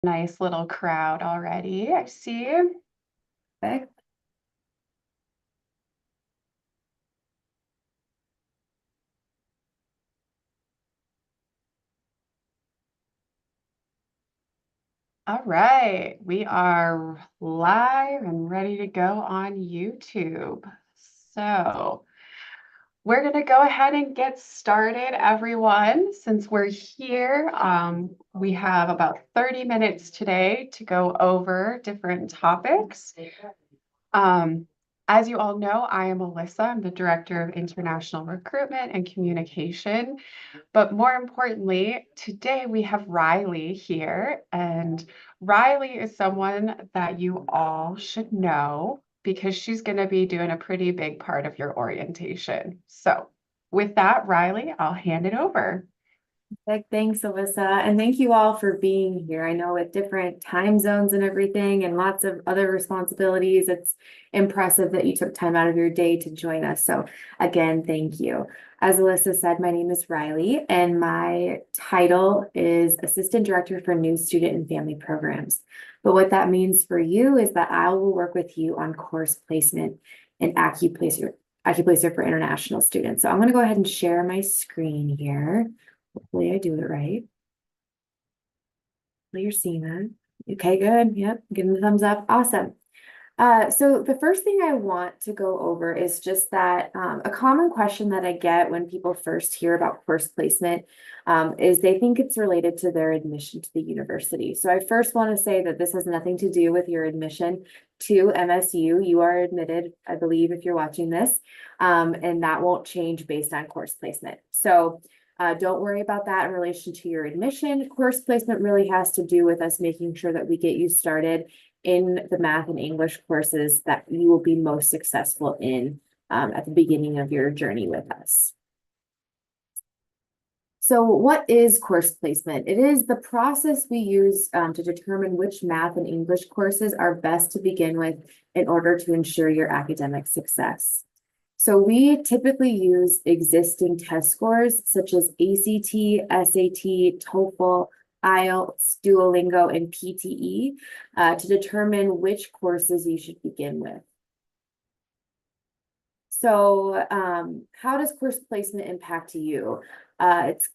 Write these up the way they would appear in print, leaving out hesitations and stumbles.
Nice little crowd already, I see. Perfect. All right, we are live and ready to go on YouTube. So we're going to go ahead and get started, everyone. Since we're here, we have about 30 minutes today to go over different topics. Um, as you all know, I am Alyssa. I'm the Director of International Recruitment and Communication. But more importantly, today we have Riley here, and Riley is someone that you all should know because she's going to be doing a pretty big part of your orientation. So, with that, Riley, I'll hand it over. Thanks, Alyssa. And thank you all for being here. I know with different time zones and everything and lots of other responsibilities, it's impressive that you took time out of your day to join us. So again, thank you. As Alyssa said, my name is Riley and my title is Assistant Director for New Student and Family Programs. But what that means for you is that I will work with you on course placement and acuplacer for international students. So I'm going to go ahead and share my screen here. Hopefully I do it right. Hopefully you're seeing that. Okay, good. Yep, giving the thumbs up. Awesome. So the first thing I want to go over is just that a common question that I get when people first hear about course placement is they think it's related to their admission to the university. So I first want to say that this has nothing to do with your admission to MSU. You are admitted, I believe, if you're watching this, and that won't change based on course placement. So don't worry about that in relation to your admission. Course placement really has to do with us making sure that we get you started in the math and English courses that you will be most successful in at the beginning of your journey with us. So what is course placement? It is the process we use to determine which math and English courses are best to begin with in order to ensure your academic success. So we typically use existing test scores such as ACT, SAT, TOEFL, IELTS, Duolingo, and PTE to determine which courses you should begin with. So how does course placement impact you? It's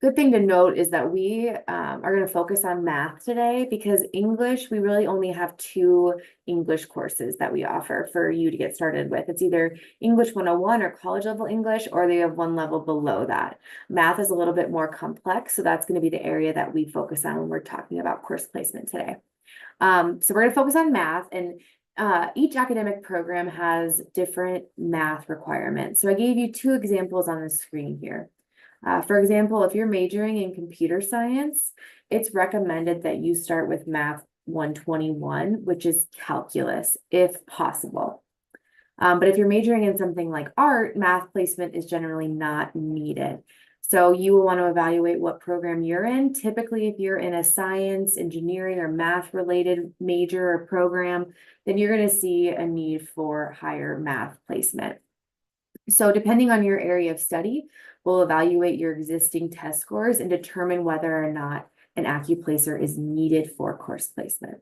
good thing to note is that we are going to focus on math today because English, we really only have two English courses that we offer for you to get started with. It's either English 101 or college level English, or they have one level below that. Math is a little bit more complex, so that's going to be the area that we focus on when we're talking about course placement today. So we're going to focus on math, and each academic program has different math requirements. So I gave you two examples on the screen here. For example, if you're majoring in computer science, it's recommended that you start with Math 121, which is calculus, if possible. But if you're majoring in something like art, math placement is generally not needed. So you will want to evaluate what program you're in. Typically, if you're in a science, engineering, or math related major or program, then you're going to see a need for higher math placement. So depending on your area of study, we'll evaluate your existing test scores and determine whether or not an AccuPlacer is needed for course placement.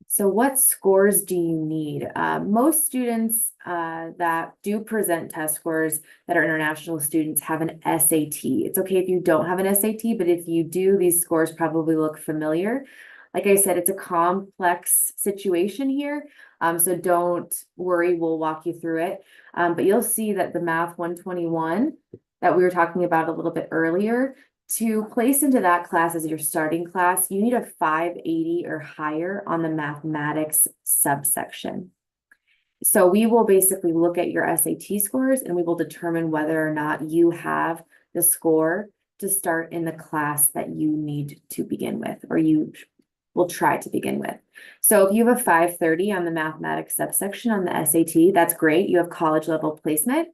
So what scores do you need? Most students that do present test scores that are international students have an SAT. It's okay if you don't have an SAT, but if you do, these scores probably look familiar. Like I said, it's a complex situation here, so don't worry, we'll walk you through it. But you'll see that the Math 121 that we were talking about a little bit earlier, to place into that class as your starting class, you need a 580 or higher on the mathematics subsection. So we will basically look at your SAT scores and we will determine whether or not you have the score to start in the class that you need to begin with, or you will try to begin with. So if you have a 530 on the mathematics subsection on the SAT, that's great. You have college level placement.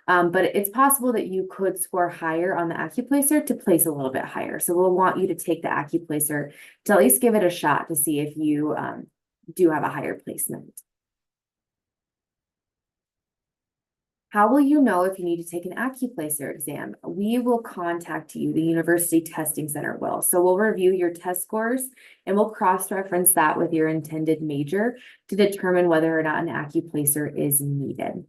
But it's possible that you could score higher on the AccuPlacer to place a little bit higher. So we'll want you to take the AccuPlacer to at least give it a shot to see if you do have a higher placement. How will you know if you need to take an AccuPlacer exam? We will contact you, the University Testing Center will. So we'll review your test scores and we'll cross-reference that with your intended major to determine whether or not an AccuPlacer is needed.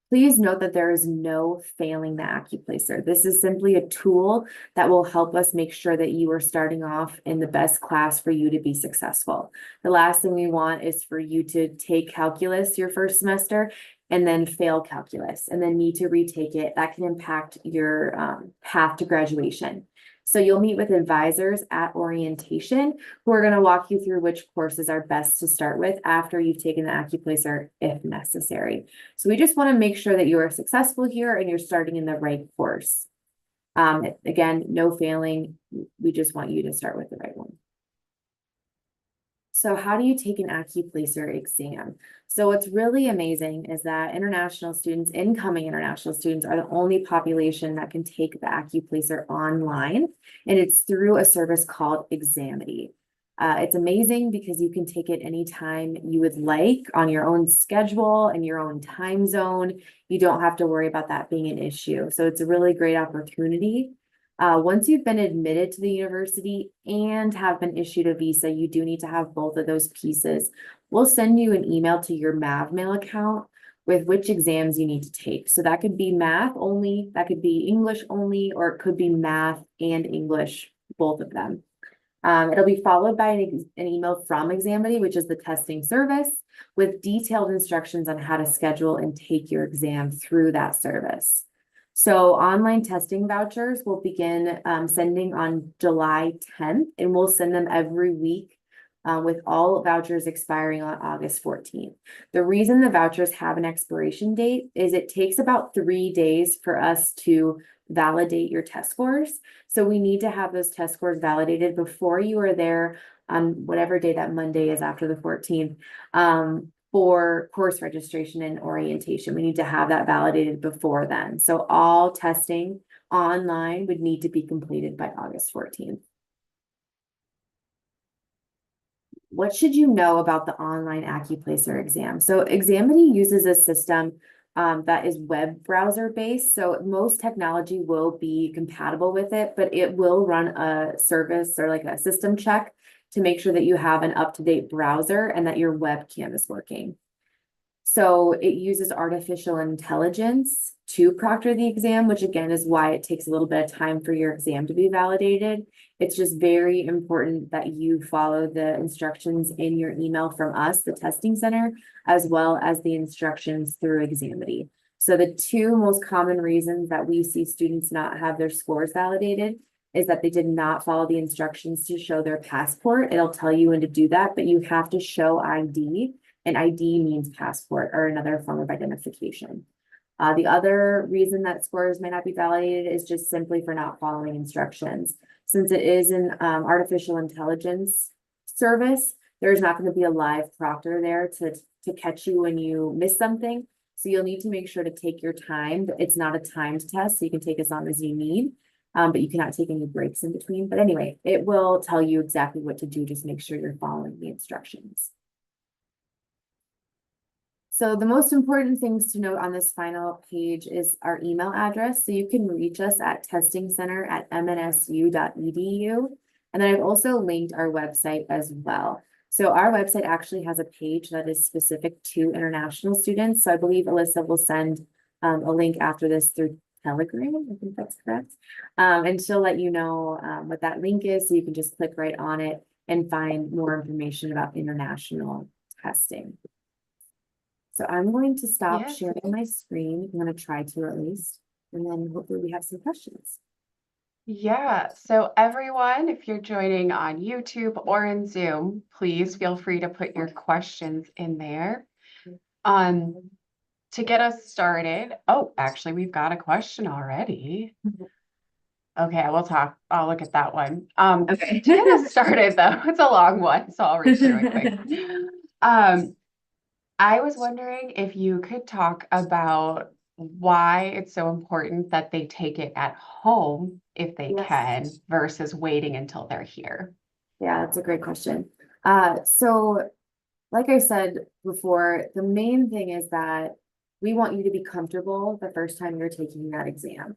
Please note that there is no failing the AccuPlacer. This is simply a tool that will help us make sure that you are starting off in the best class for you to be successful. The last thing we want is for you to take calculus your first semester and then fail calculus and then need to retake it. That can impact your path to graduation. So you'll meet with advisors at orientation who are going to walk you through which courses are best to start with after you've taken the AccuPlacer if necessary. So we just want to make sure that you are successful here and you're starting in the right course. Again, no failing. We just want you to start with the right one. So how do you take an AccuPlacer exam? So what's really amazing is that international students, incoming international students, are the only population that can take the AccuPlacer online, and it's through a service called Examity. It's amazing because you can take it anytime you would like on your own schedule and your own time zone. You don't have to worry about that being an issue. So it's a really great opportunity. Once you've been admitted to the university and have been issued a visa, you do need to have both of those pieces. We'll send you an email to your MavMail account with which exams you need to take. So that could be math only, that could be English only, or it could be math and English, both of them. It'll be followed by an email from Examity, which is the testing service, with detailed instructions on how to schedule and take your exam through that service. So online testing vouchers will begin sending on July 10th, and we'll send them every week with all vouchers expiring on August 14th. The reason the vouchers have an expiration date is it takes about 3 days for us to validate your test scores. So we need to have those test scores validated before you are there on whatever day that Monday is after the 14th. For course registration and orientation. We need to have that validated before then. So all testing online would need to be completed by August 14th. What should you know about the online AccuPlacer exam? So Examity uses a system that is web browser based. So most technology will be compatible with it, but it will run a service or like a system check to make sure that you have an up-to-date browser and that your webcam is working. So it uses artificial intelligence to proctor the exam, which again is why it takes a little bit of time for your exam to be validated. It's just very important that you follow the instructions in your email from us, the testing center, as well as the instructions through Examity. So the two most common reasons that we see students not have their scores validated is that they did not follow the instructions to show their passport. It'll tell you when to do that, but you have to show ID, and ID means passport or another form of identification. The other reason that scores may not be validated is just simply for not following instructions. Since it is an artificial intelligence service, there's not going to be a live proctor there to catch you when you miss something. So you'll need to make sure to take your time. It's not a timed test, so you can take as long as you need. But you cannot take any breaks in between. But anyway, it will tell you exactly what to do. Just make sure you're following the instructions. So the most important things to note on this final page is our email address. So you can reach us at testingcenter@mnsu.edu. And then I've also linked our website as well. So our website actually has a page that is specific to international students. So I believe Alyssa will send a link after this through Telegram. I think that's correct. And she'll let you know what that link is. So you can just click right on it and find more information about international testing. So I'm going to stop Yeah. sharing my screen. I'm going to try to at least, and then hopefully we have some questions. Yeah, so everyone, if you're joining on YouTube or in Zoom, please feel free to put your questions in there. To get us started, oh, actually, we've got a question already. Okay, I'll look at that one. Okay. To get us started though, it's a long one, so I'll read through it quick. I was wondering if you could talk about why it's so important that they take it at home if they Yes. can versus waiting until they're here. Yeah, that's a great question. So like I said before, the main thing is that we want you to be comfortable the first time you're taking that exam.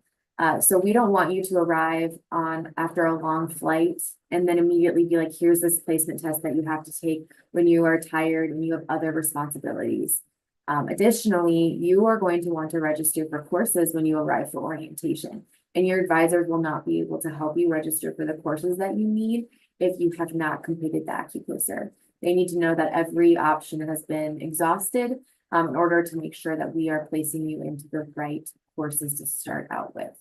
So we don't want you to arrive on after a long flight and then immediately be like, here's this placement test that you have to take when you are tired and you have other responsibilities. Additionally, you are going to want to register for courses when you arrive for orientation, and your advisors will not be able to help you register for the courses that you need if you have not completed the AccuPlacer. They need to know that every option has been exhausted in order to make sure that we are placing you into the right courses to start out with.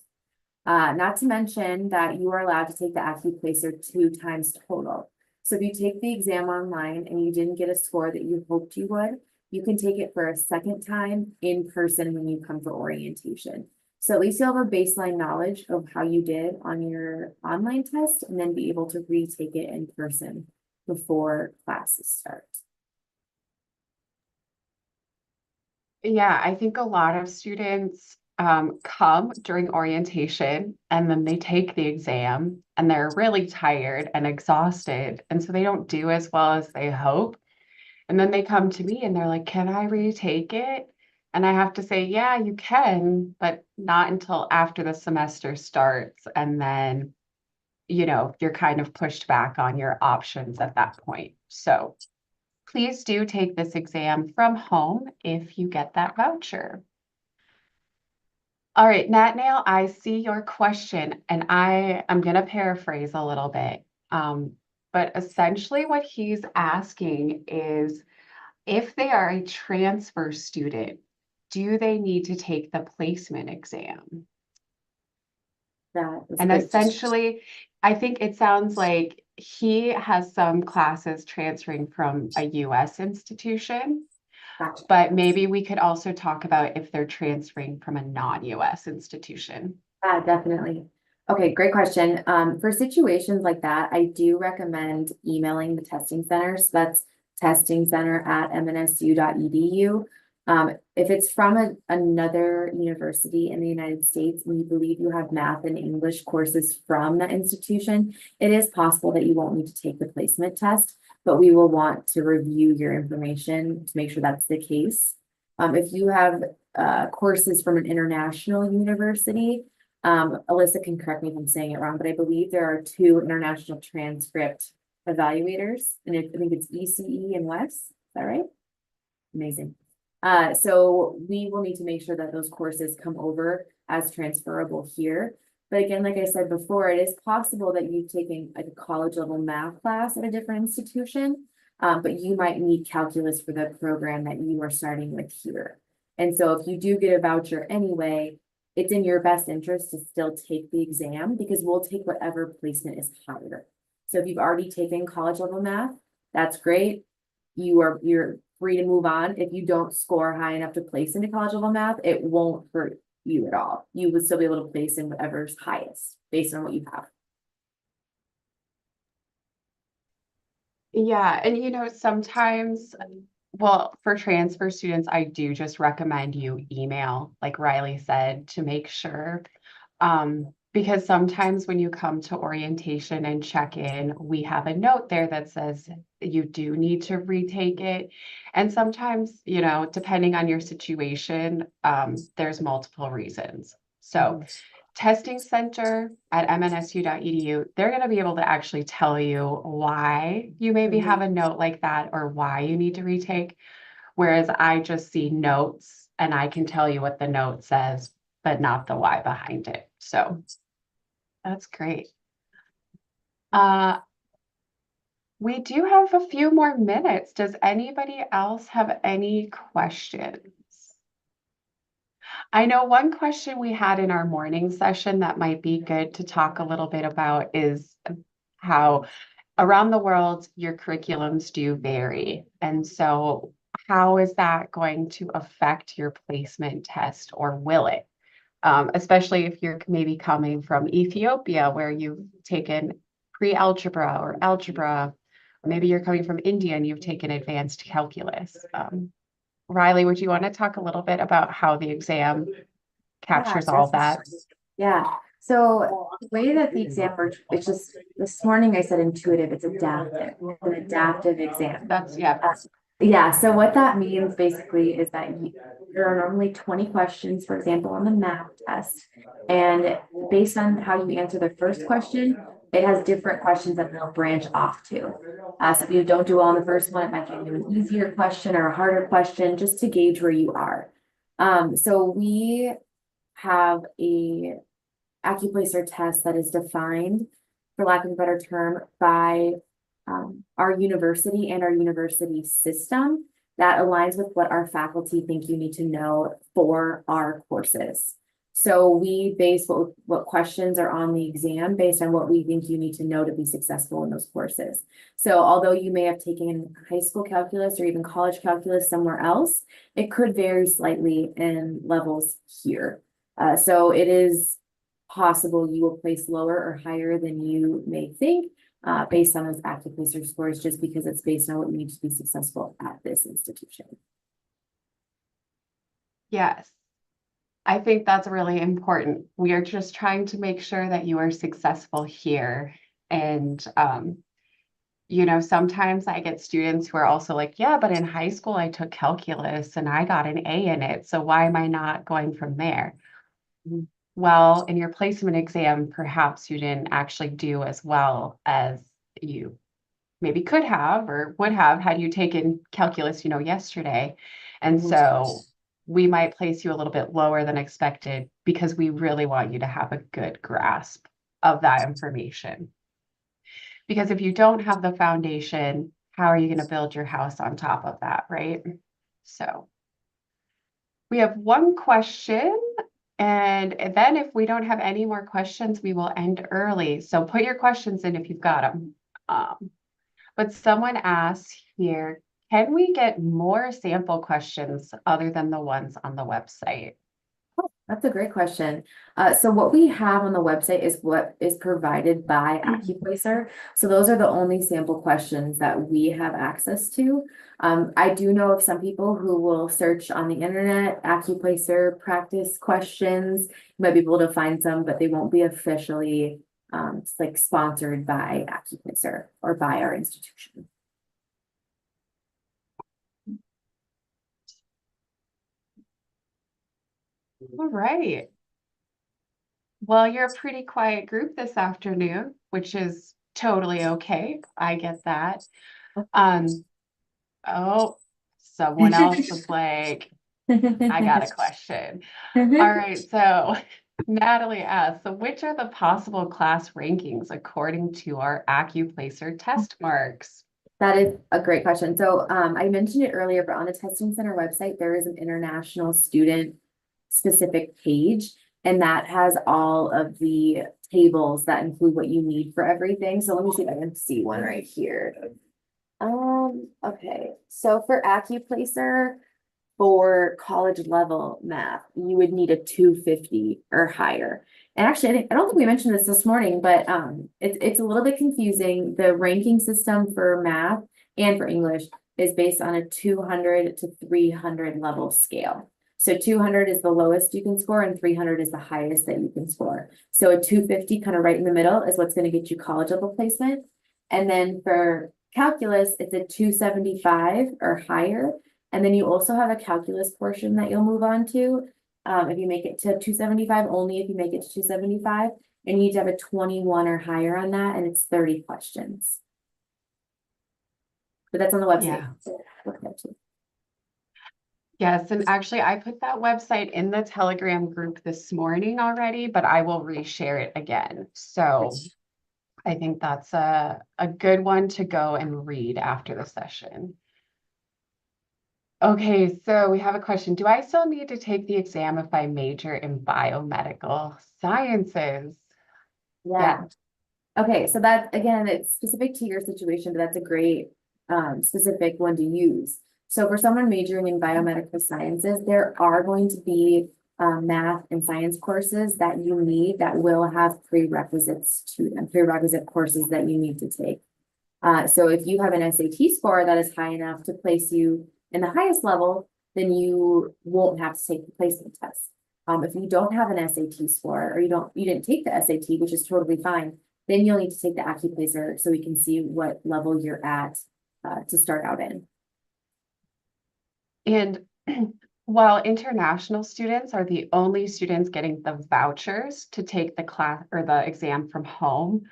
Not to mention that you are allowed to take the AccuPlacer 2 times total. So if you take the exam online and you didn't get a score that you hoped you would, you can take it for a second time in person when you come for orientation. So at least you'll have a baseline knowledge of how you did on your online test and then be able to retake it in person before classes start. Yeah, I think a lot of students come during orientation and then they take the exam and they're really tired and exhausted. And so they don't do as well as they hope. And then they come to me and they're like, can I retake it? And I have to say, yeah, you can, but not until after the semester starts. And then, you're kind of pushed back on your options at that point. So please do take this exam from home if you get that voucher. All right, Nathaniel, I see your question, and I'm going to paraphrase a little bit. But essentially, what he's asking is if they are a transfer student, do they need to take the placement exam? That was a And great question. essentially, I think it sounds like he has some classes transferring from a US institution, Gotcha. but maybe we could also talk about if they're transferring from a non-US institution. Definitely. Okay, great question. For situations like that, I do recommend emailing the testing center. So that's testingcenter@mnsu.edu. If it's from another university in the United States and you believe you have math and English courses from that institution, it is possible that you won't need to take the placement test, but we will want to review your information to make sure that's the case. If you have courses from an international university, Alyssa can correct me if I'm saying it wrong, but I believe there are two international transcript evaluators, and I think it's ECE and WES. Is that right? Amazing. So we will need to make sure that those courses come over as transferable here. But again, like I said before, it is possible that you've taken like a college level math class at a different institution, but you might need calculus for the program that you are starting with here. And so if you do get a voucher anyway, it's in your best interest to still take the exam because we'll take whatever placement is higher. So if you've already taken college level math, that's great. You're free to move on. If you don't score high enough to place into college level math, it won't hurt you at all. You would still be able to place in whatever's highest based on what you have. Yeah, and sometimes, well, for transfer students, I do just recommend you email, like Riley said, to make sure. Because sometimes when you come to orientation and check in, we have a note there that says you do need to retake it. And sometimes, depending on your situation, there's multiple reasons. So testing center at mnsu.edu, they're going to be able to actually tell you why you maybe have Mhm. a note like that or why you need to retake. Whereas I just see notes and I can tell you what the note says, but not the why behind it. So that's great. Uh, we do have a few more minutes. Does anybody else have any questions? I know one question we had in our morning session that might be good to talk a little bit about is how around the world your curriculums do vary. And so how is that going to affect your placement test, or will it? Especially if you're maybe coming from Ethiopia where you've taken pre-algebra or algebra, or maybe you're coming from India and you've taken advanced calculus. Riley, would you want to talk a little bit about how the exam Yeah, captures all definitely. that? Yeah. So the way that the exam works, it's just this morning I said intuitive, it's adaptive. It's an adaptive exam. That's, yeah. Yeah, so what that means basically is that there are normally 20 questions, for example, on the math test. And based on how you answer the first question, it has different questions that they'll branch off to. So if you don't do well on the first one, it might give you an easier question or a harder question just to gauge where you are. So we have a AccuPlacer test that is defined, for lack of a better term, by our university and our university system that aligns with what our faculty think you need to know for our courses. So we base what questions are on the exam based on what we think you need to know to be successful in those courses. So although you may have taken high school calculus or even college calculus somewhere else, it could vary slightly in levels here. So it is possible you will place lower or higher than you may think based on those AccuPlacer scores, just because it's based on what you need to be successful at this institution. Yes, I think that's really important. We are just trying to make sure that you are successful here. And, sometimes I get students who are also like, yeah, but in high school I took calculus and I got an A in it. So why am I not going from there? Well, in your placement exam, perhaps you didn't actually do as well as you maybe could have or would have had you taken calculus, yesterday. And Mhm. so we might place you a little bit lower than expected because we really want you to have a good grasp of that information. Because if you don't have the foundation, how are you going to build your house on top of that, right? So we have one question. And then if we don't have any more questions, we will end early. So put your questions in if you've got them. But someone asks here, can we get more sample questions other than the ones on the website? That's a great question. So what we have on the website is what is provided by AccuPlacer. So those are the only sample questions that we have access to. I do know of some people who will search on the internet, AccuPlacer practice questions. You might be able to find some, but they won't be officially like sponsored by AccuPlacer or by our institution. All right. Well, you're a pretty quiet group this afternoon, which is totally okay. I get that. Um, oh, someone else was like, I got a question. All right, so Natalie asks, so which are the possible class rankings according to our AccuPlacer test marks? That is a great question. So I mentioned it earlier, but on the Testing Center website, there is an international student specific page, and that has all of the tables that include what you need for everything. So let me see if I can see one right here. Okay. So for AccuPlacer, for college level math, you would need a 250 or higher. And actually, I don't think we mentioned this morning, but it's a little bit confusing. The ranking system for math and for English is based on a 200 to 300 level scale. So 200 is the lowest you can score and 300 is the highest that you can score. So a 250 kind of right in the middle is what's going to get you college level placement. And then for calculus, it's a 275 or higher. And then you also have a calculus portion that you'll move on to. If you make it to 275, only if you make it to 275, and you need to have a 21 or higher on that, and it's 30 questions. But that's on the website. Yeah. So look there too. Yes, and actually I put that website in the Telegram group this morning already, but I will reshare it again. So I think that's a good one to go and read after the session. Okay, so we have a question. Do I still need to take the exam if I major in biomedical sciences? Yeah. Yeah. Okay, so that again, it's specific to your situation, but that's a great specific one to use. So for someone majoring in biomedical sciences, there are going to be math and science courses that you need that will have prerequisites to them, prerequisite courses that you need to take. So if you have an SAT score that is high enough to place you in the highest level, then you won't have to take the placement test. If you don't have an SAT score or you didn't take the SAT, which is totally fine, then you'll need to take the AccuPlacer so we can see what level you're at to start out in. And while international students are the only students getting the vouchers to take the class or the exam from home,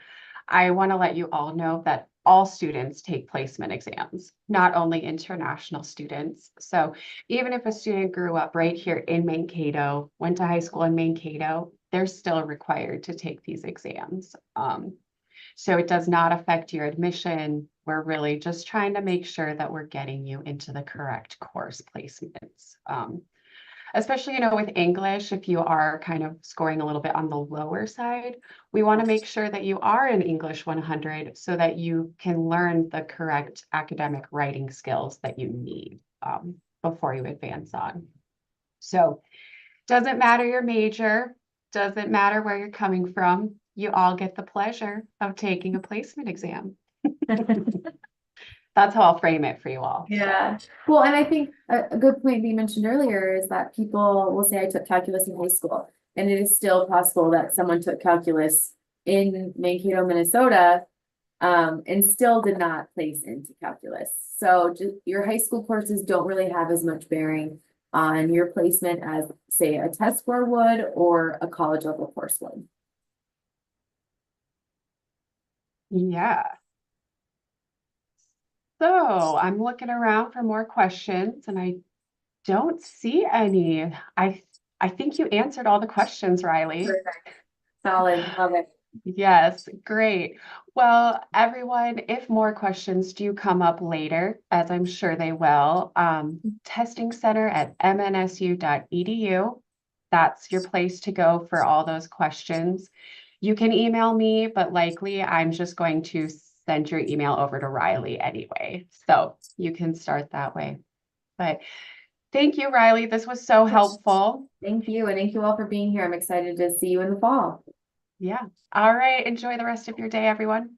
I want to let you all know that all students take placement exams, not only international students. So even if a student grew up right here in Mankato, went to high school in Mankato, they're still required to take these exams. So it does not affect your admission. We're really just trying to make sure that we're getting you into the correct course placements. Especially, with English, if you are kind of scoring a little bit on the lower side, we want to make sure that you are in English 100 so that you can learn the correct academic writing skills that you need before you advance on. So doesn't matter your major, doesn't matter where you're coming from, you all get the pleasure of taking a placement exam. That's how I'll frame it for you all. Yeah. Well, and I think a good point you mentioned earlier is that people will say I took calculus in high school, and it is still possible that someone took calculus in Mankato, Minnesota, and still did not place into calculus. So just your high school courses don't really have as much bearing on your placement as, say, a test score would or a college level course would. Yeah. So I'm looking around for more questions and I don't see any. I think you answered all the questions, Riley. Perfect. Solid. Love it. Yes, great. Well, everyone, if more questions do come up later, as I'm sure they will, testing center at mnsu.edu. That's your place to go for all those questions. You can email me, but likely I'm just going to send your email over to Riley anyway. So you can start that way. But thank you, Riley. This was so helpful. Thank you. And thank you all for being here. I'm excited to see you in the fall. Yeah. All right. Enjoy the rest of your day, everyone.